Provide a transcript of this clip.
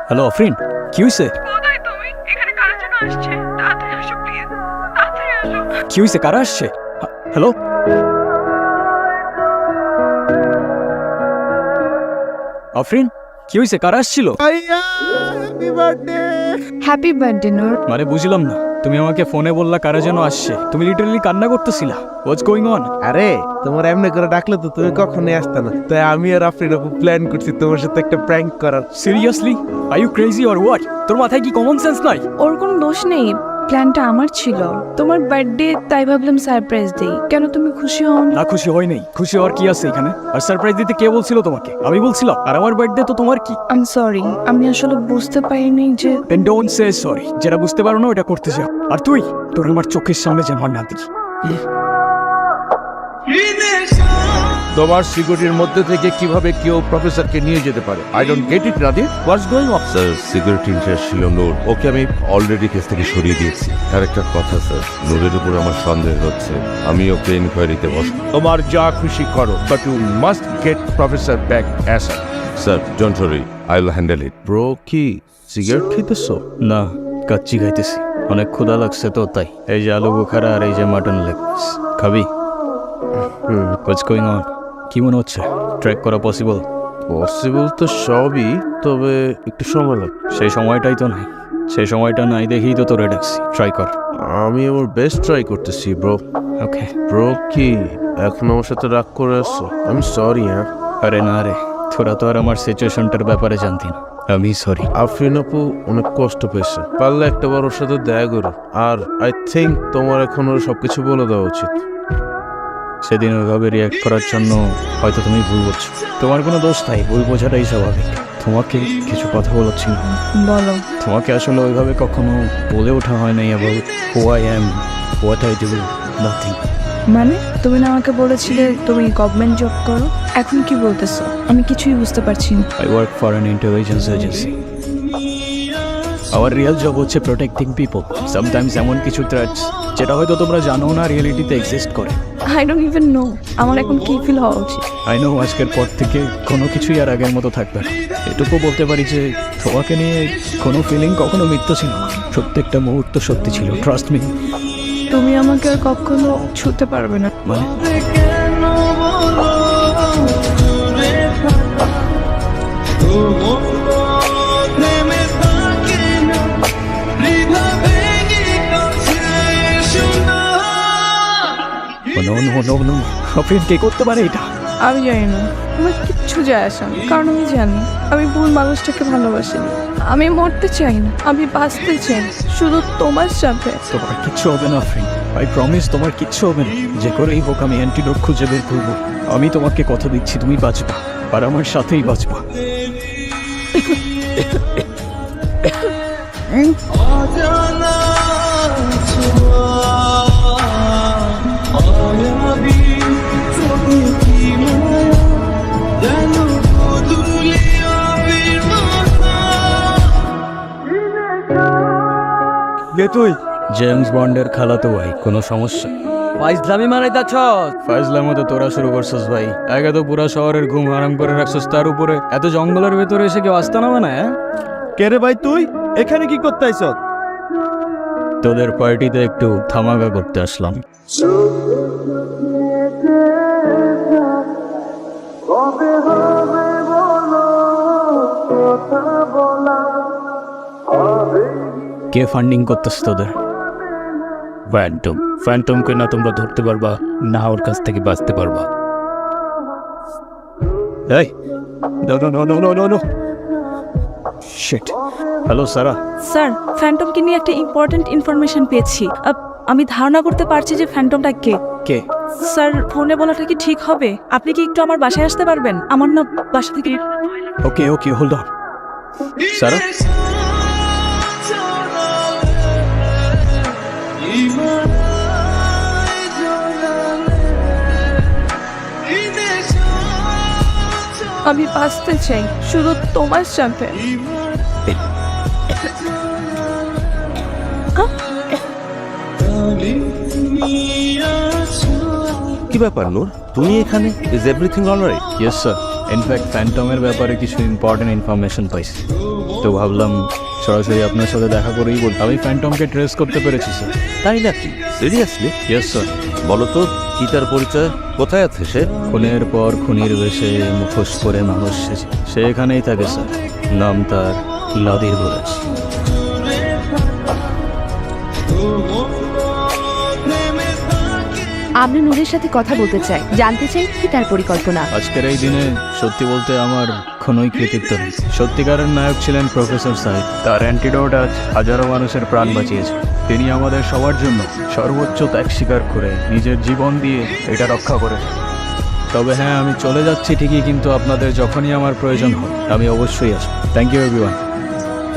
Hello Afrin, কি হয়েছে? কোথায় তুমি? এখানে কারা যেন আসছে, তাড়াতাড়ি আসো প্লিজ, তাড়াতাড়ি আসো। কি হয়েছে? কারা আসছে? হ্যালো আফরিন, কি হয়েছে? কারা আসছিল? হ্যাপি বার্থডে নূর। মানে বুঝলাম না, তুমি আমাকে ফোনে বললা কারা যেন আসছে, তুমি লিটারালি কান্না করতেছিলা। হোয়াটস গোয়িং অন? আরে তোমার এমনি করে ডাকলে তো তুমি কখনোই আসতে না, তাই আমি আর আফরিন আপু প্ল্যান করছি তোমার সাথে একটা প্র্যাঙ্ক করার। Seriously? Are you crazy or what? তোর মাথায় কি কমন সেন্স নাই? ওর কোনো দোষ নেই, প্ল্যানটা আমার ছিল। তোমার বার্থডে, তাই ভাবলাম সারপ্রাইজ দেই। কেন তুমি খুশি হও না? না, খুশি হয় নাই। খুশি হওয়ার কি আছে এখানে? আর সারপ্রাইজ দিতে কে বলছিল তোমাকে? আমি বলছিলাম। আর আমার বার্থডে তো তোমার কি? আই এম সরি, আমি আসলে বুঝতে পারিনি যে। Then don't say sorry. যেটা বুঝতে পারো না ওটা করতে যাও। আর তুই, তোর আমার চোখের সামনে যেন আর না দেখি। তোমার সিকিউরিটির মধ্যে থেকে কিভাবে কেউ প্রফেসরকে নিয়ে যেতে পারে? I don't get it Radhe, what's going on? Sir, security incharge ছিল নূর, ওকে আমি অলরেডি কেস থেকে সরিয়ে দিয়েছি। আর একটা কথা স্যার, নূরের উপর আমার সন্দেহ হচ্ছে, আমি ওকে ইনকোয়ারিতে বসবো। তোমার যা খুশি করো, but you must get professor back as sir don't worry, I will handle it. Bro, কি সিগারেট খেতেছো? না, কাচ্চি খাইতেছি। অনেক ক্ষুধা লাগছে তো তাই। এই যে আলু বুখারা আর এই যে মাটন লেগ পিস। খাবি? What's going on? কি মনে হচ্ছে? ট্র্যাক করা পসিবল? পসিবল তো সবই, তবে একটু সময় লাগবে। সেই সময়টাই তো নাই। সেই সময়টা নাই দেখেই তো তোরে ডাকছি। ট্রাই কর। আমি আমার বেস্ট ট্রাই করতেছি ব্রো। ওকে। ব্রো, কি এখন আমার সাথে রাগ করে আসছো? আমি সরি। হ্যাঁ, আরে না রে, তোরা তো আর আমার সিচুয়েশনটার ব্যাপারে জানতি না। আমি সরি। আফরিন আপু অনেক কষ্ট পেয়েছে, পারলে একটা বার ওর সাথে দেখা করো। আর আই থিঙ্ক তোমার এখন ওর সবকিছু বলে দেওয়া উচিত। সেদিন ওইভাবে রিয়াক্ট করার জন্য হয়তো তুমি ভুল বুঝছো। তোমার কোনো দোষ নাই, ভুল বোঝাটাই স্বাভাবিক। তোমাকে কিছু কথা বলাচ্ছিল। বলো। তোমাকে আসলে ওইভাবে কখনো বলে ওঠা হয় নাই about who I am, what I do, nothing. মানে তুমি না আমাকে বলেছিলে তুমি গভর্নমেন্ট জব করো, এখন কি বলতেছো? আমি কিছুই বুঝতে পারছি না। I work for an intelligence agency. Our real job হচ্ছে protecting people. Sometimes এমন কিছু threats যেটা হয়তো তোমরা জানো না রিয়েলিটিতে এক্সিস্ট করে। আই ডোন্ট ইভেন নো আমার এখন কি ফিল হওয়া উচিত। I know আজকের পর থেকে কোনো কিছুই আর আগের মতো থাকবে না। এটুকু বলতে পারি যে তোমাকে নিয়ে কোনো ফিলিং কখনো মিথ্যা ছিল না। প্রত্যেকটা মুহূর্ত সত্যি ছিল, ট্রাস্ট মি। তুমি আমাকে আর কখনো ছুতে পারবে না। মানে কে করতে পারে এটা? আমি জানি না, আমার কিচ্ছু যায় আসে না, কারণ আমি জানি আমি ভুল মানুষটাকে ভালোবাসি। আমি মরতে চাই না, আমি বাঁচতে চাই শুধু তোমার সাথে। তোমার কিচ্ছু হবে না ফ্রেন্ড, আই প্রমিস তোমার কিচ্ছু হবে না। যে করেই হোক আমি অ্যান্টিডোট খুঁজে বের করবো। আমি তোমাকে কথা দিচ্ছি তুমি বাঁচবা, আর আমার সাথেই বাঁচবা। তুই জেমস বন্ডের খালাতো ভাই, কোনো সমস্যা? ফাইজলামি মারাই যাচ্ছ? ফাইজলামো তো তোরা শুরু করছিস ভাই। আগে তো পুরা শহরের ঘুম হারাম করে রাখছিস, তার উপরে এত জঙ্গলের ভেতরে এসে কেউ আসতে নামে না। হ্যাঁ, কে রে ভাই, তুই এখানে কি করতে আইছ? তোদের পার্টিতে একটু ধামাকা করতে আসলাম। কে ফান্ডিং করতেছ তোদের? ফ্যান্টম। ফ্যান্টমকে না তোমরা ধরতে পারবা, না ওর কাছ থেকে বাঁচতে পারবা। এই no no no no no no shit. Hello Sara. Sir, ফ্যান্টমকে নিয়ে একটা ইম্পর্ট্যান্ট ইনফরমেশন পেয়েছি। আমি ধারণা করতে পারছি যে ফ্যান্টমটা কে। কে? স্যার, ফোনে বলাটা কি ঠিক হবে? আপনি কি একটু আমার বাসায় আসতে পারবেন? আমার না বাসা থেকে। ওকে ওকে, হোল্ড অন। সারা, আমি বাঁচতে চাই শুধু তোমার সাথে। কি ব্যাপার নূর, তুমি এখানে? Is everything alright? Yes sir, in fact ফ্যান্টমের ব্যাপারে কিছু ইম্পর্টেন্ট ইনফরমেশন পাইছি, তো ভাবলাম সরাসরি আপনার সাথে দেখা করেই বল। আমি ফ্যান্টমকে ট্রেস করতে পেরেছি স্যার। তাই নাকি? সিরিয়াসলি? Yes sir. বলো তো, কি তার পরিচয়? কোথায় আছে সে? খুনের পর খুনির বেশে মুখোশ পরে মানুষ সেজে সে এখানেই থাকে স্যার। নাম তার লাদির বুরাজ। আমরা নূরের সাথে কথা বলতে চাই, জানতে চাই কি তার পরিকল্পনা। আজকের এই দিনে সত্যি বলতে আমার কোনোই কৃতিত্ব নেই। সত্যিকারের নায়ক ছিলেন প্রফেসর সাহেব। তার অ্যান্টিডোট আজ হাজারো মানুষের প্রাণ বাঁচিয়েছে। তিনি আমাদের সবার জন্য সর্বোচ্চ ত্যাগ স্বীকার করে নিজের জীবন দিয়ে এটা রক্ষা করেছেন। তবে হ্যাঁ, আমি চলে যাচ্ছি ঠিকই, কিন্তু আপনাদের যখনই আমার প্রয়োজন হয় আমি অবশ্যই আসবো। Thank you everyone.